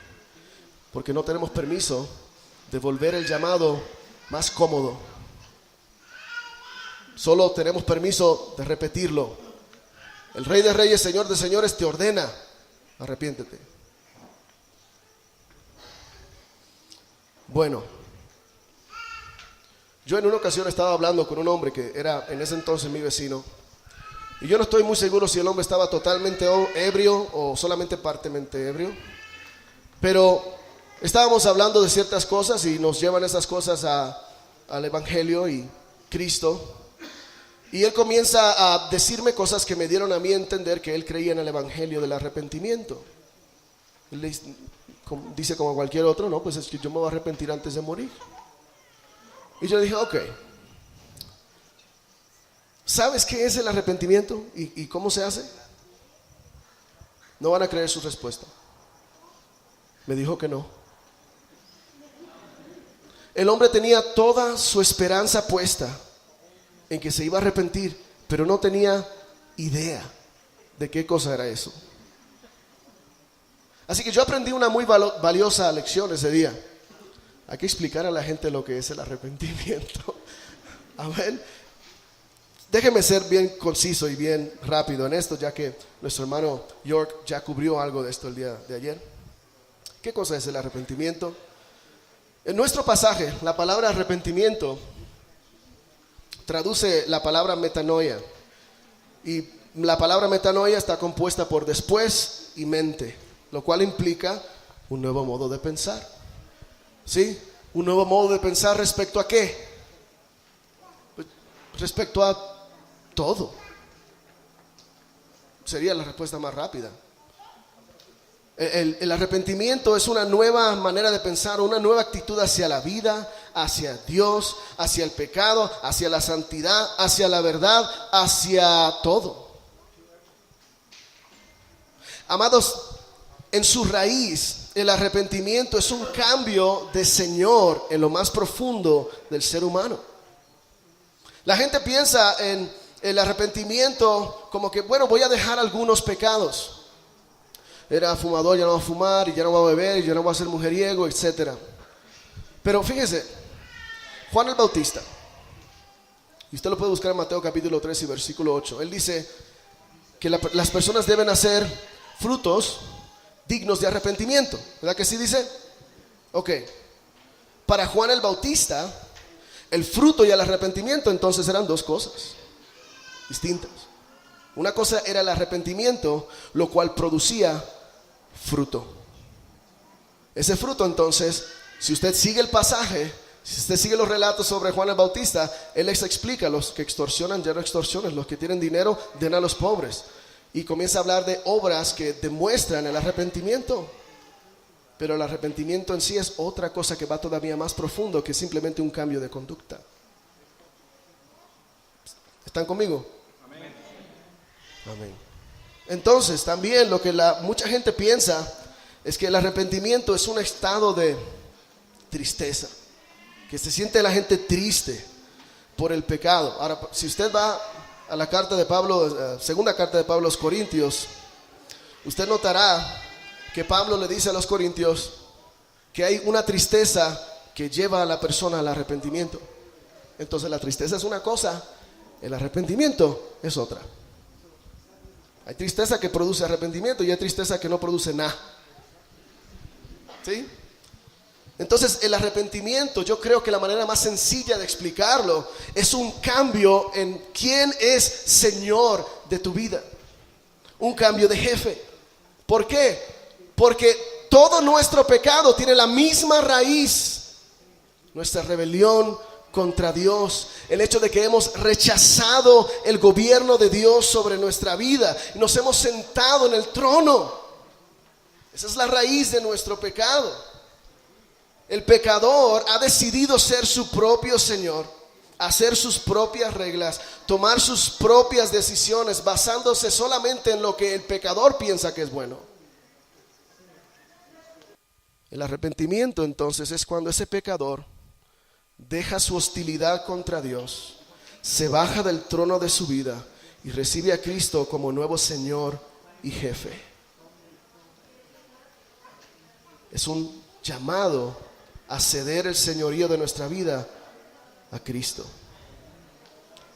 Porque no tenemos permiso de volver el llamado más cómodo. Solo tenemos permiso de repetirlo. El Rey de Reyes, Señor de Señores te ordena: arrepiéntete. Bueno, yo en una ocasión estaba hablando con un hombre que era en ese entonces mi vecino, y yo no estoy muy seguro si el hombre estaba totalmente ebrio o solamente partemente ebrio, pero estábamos hablando de ciertas cosas y nos llevan esas cosas al Evangelio y Cristo, y él comienza a decirme cosas que me dieron a mí a entender que él creía en el Evangelio del arrepentimiento. Él dice como cualquier otro, no, pues es que yo me voy a arrepentir antes de morir. Y yo dije, ok, ¿sabes qué es el arrepentimiento y cómo se hace? No van a creer su respuesta. Me dijo que no. El hombre tenía toda su esperanza puesta en que se iba a arrepentir, pero no tenía idea de qué cosa era eso. Así que yo aprendí una muy valiosa lección ese día. Hay que explicar a la gente lo que es el arrepentimiento. Amén. Déjeme ser bien conciso y bien rápido en esto, ya que nuestro hermano York ya cubrió algo de esto el día de ayer. ¿Qué cosa es el arrepentimiento? En nuestro pasaje, la palabra arrepentimiento traduce la palabra metanoia. Y la palabra metanoia está compuesta por después y mente, lo cual implica un nuevo modo de pensar. ¿Sí? Un nuevo modo de pensar respecto a ¿qué? Pues, respecto a todo. Sería la respuesta más rápida. El arrepentimiento es una nueva manera de pensar, una nueva actitud hacia la vida, hacia Dios, hacia el pecado, hacia la santidad, hacia la verdad, hacia todo. Amados, en su raíz, el arrepentimiento es un cambio de Señor en lo más profundo del ser humano. La gente piensa en el arrepentimiento como que, bueno, voy a dejar algunos pecados. Era fumador, ya no voy a fumar, y ya no voy a beber, y ya no voy a ser mujeriego, etc. Pero fíjese, Juan el Bautista, y usted lo puede buscar en Mateo capítulo 3 y versículo 8, él dice que las personas deben hacer frutos dignos de arrepentimiento, ¿verdad que sí dice? Ok, para Juan el Bautista, el fruto y el arrepentimiento entonces eran dos cosas distintas. Una cosa era el arrepentimiento, lo cual producía fruto. Ese fruto entonces, si usted sigue el pasaje, si usted sigue los relatos sobre Juan el Bautista, él les explica: los que extorsionan ya no extorsionen, los que tienen dinero den a los pobres. Y comienza a hablar de obras que demuestran el arrepentimiento. Pero el arrepentimiento en sí es otra cosa que va todavía más profundo que simplemente un cambio de conducta. ¿Están conmigo? Amén. Amén. Entonces también lo que mucha gente piensa es que el arrepentimiento es un estado de tristeza, que se siente la gente triste por el pecado. Ahora, si usted va a la carta de Pablo, segunda carta de Pablo a los Corintios, usted notará que Pablo le dice a los corintios que hay una tristeza que lleva a la persona al arrepentimiento. Entonces la tristeza es una cosa, el arrepentimiento es otra. Hay tristeza que produce arrepentimiento y hay tristeza que no produce nada. ¿Sí? Entonces el arrepentimiento, yo creo que la manera más sencilla de explicarlo es un cambio en quién es Señor de tu vida. Un cambio de jefe. ¿Por qué? Porque todo nuestro pecado tiene la misma raíz: nuestra rebelión contra Dios, el hecho de que hemos rechazado el gobierno de Dios sobre nuestra vida y nos hemos sentado en el trono. Esa es la raíz de nuestro pecado. El pecador ha decidido ser su propio Señor, hacer sus propias reglas, tomar sus propias decisiones basándose solamente en lo que el pecador piensa que es bueno. El arrepentimiento entonces es cuando ese pecador deja su hostilidad contra Dios, se baja del trono de su vida y recibe a Cristo como nuevo Señor y jefe. Es un llamado a ceder el señorío de nuestra vida a Cristo.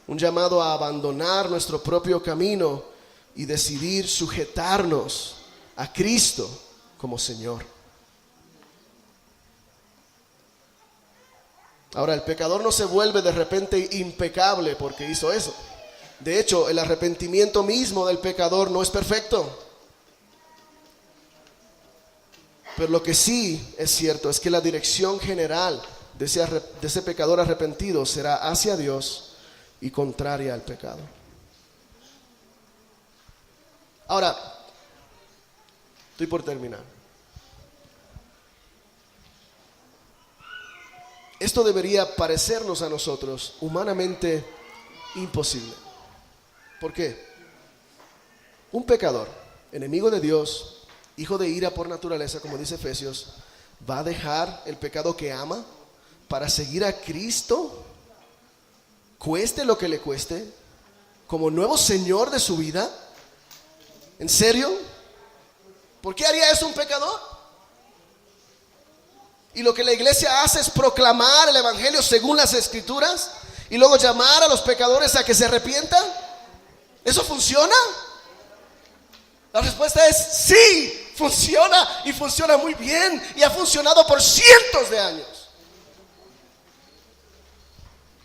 Un llamado a abandonar nuestro propio camino y decidir sujetarnos a Cristo como Señor. Ahora, el pecador no se vuelve de repente impecable porque hizo eso. De hecho, el arrepentimiento mismo del pecador no es perfecto. Pero lo que sí es cierto es que la dirección general de ese pecador arrepentido será hacia Dios y contraria al pecado. Ahora, estoy por terminar. Esto debería parecernos a nosotros humanamente imposible. ¿Por qué? Un pecador, enemigo de Dios, hijo de ira por naturaleza, como dice Efesios, ¿va a dejar el pecado que ama para seguir a Cristo, cueste lo que le cueste, como nuevo Señor de su vida? ¿En serio? ¿Por qué haría eso un pecador? Y lo que la iglesia hace es proclamar el evangelio según las escrituras y luego llamar a los pecadores a que se arrepientan. ¿Eso funciona? La respuesta es sí, funciona, y funciona muy bien, y ha funcionado por cientos de años.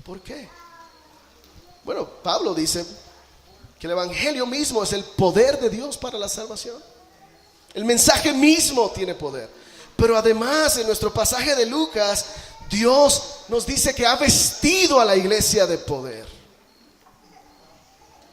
¿Por qué? Bueno, Pablo dice que el evangelio mismo es el poder de Dios para la salvación. El mensaje mismo tiene poder. Pero además, en nuestro pasaje de Lucas, Dios nos dice que ha vestido a la iglesia de poder.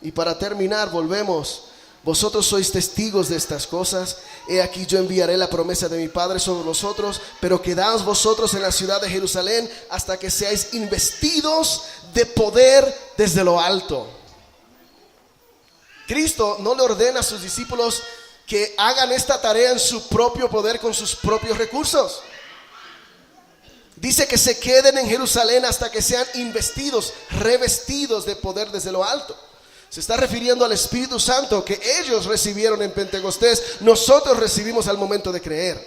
Y para terminar, volvemos: vosotros sois testigos de estas cosas. He aquí yo enviaré la promesa de mi Padre sobre vosotros, pero quedaos vosotros en la ciudad de Jerusalén hasta que seáis investidos de poder desde lo alto. Cristo no le ordena a sus discípulos que hagan esta tarea en su propio poder con sus propios recursos. Dice que se queden en Jerusalén hasta que sean investidos, revestidos de poder desde lo alto. Se está refiriendo al Espíritu Santo que ellos recibieron en Pentecostés, nosotros recibimos al momento de creer.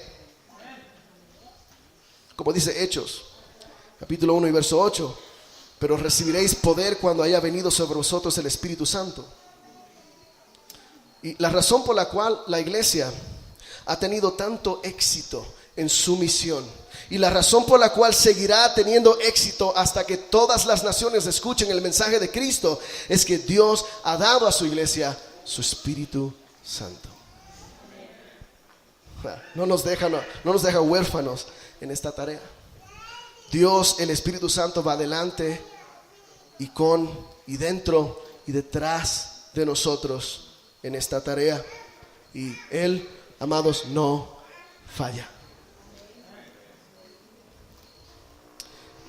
Como dice Hechos capítulo 1 y verso 8. Pero recibiréis poder cuando haya venido sobre vosotros el Espíritu Santo. Y la razón por la cual la iglesia ha tenido tanto éxito en su misión, y la razón por la cual seguirá teniendo éxito hasta que todas las naciones escuchen el mensaje de Cristo, es que Dios ha dado a su iglesia su Espíritu Santo. No nos deja huérfanos en esta tarea. Dios, el Espíritu Santo, va adelante y con y dentro y detrás de nosotros en esta tarea. Y Él, amados, no falla.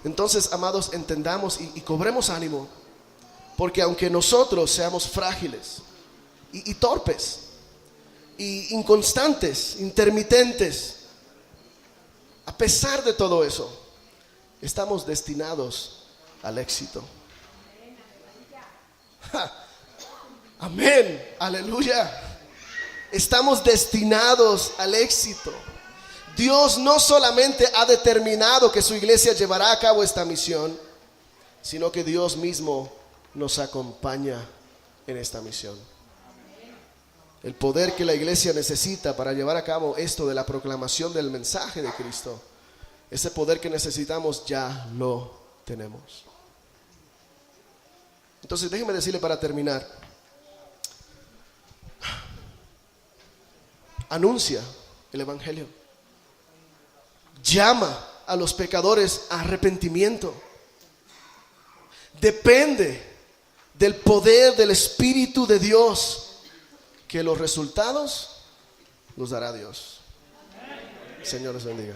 Entonces, amados, entendamos y cobremos ánimo, porque aunque nosotros seamos frágiles y torpes y inconstantes, intermitentes, a pesar de todo eso, estamos destinados al éxito. Amén, aleluya. Estamos destinados al éxito. Dios no solamente ha determinado que su iglesia llevará a cabo esta misión, sino que Dios mismo nos acompaña en esta misión. El poder que la iglesia necesita para llevar a cabo esto de la proclamación del mensaje de Cristo, ese poder que necesitamos ya lo tenemos. Entonces déjeme decirle para terminar: anuncia el evangelio, llama a los pecadores a arrepentimiento, depende del poder del Espíritu de Dios, que los resultados los dará Dios. Señor les bendiga.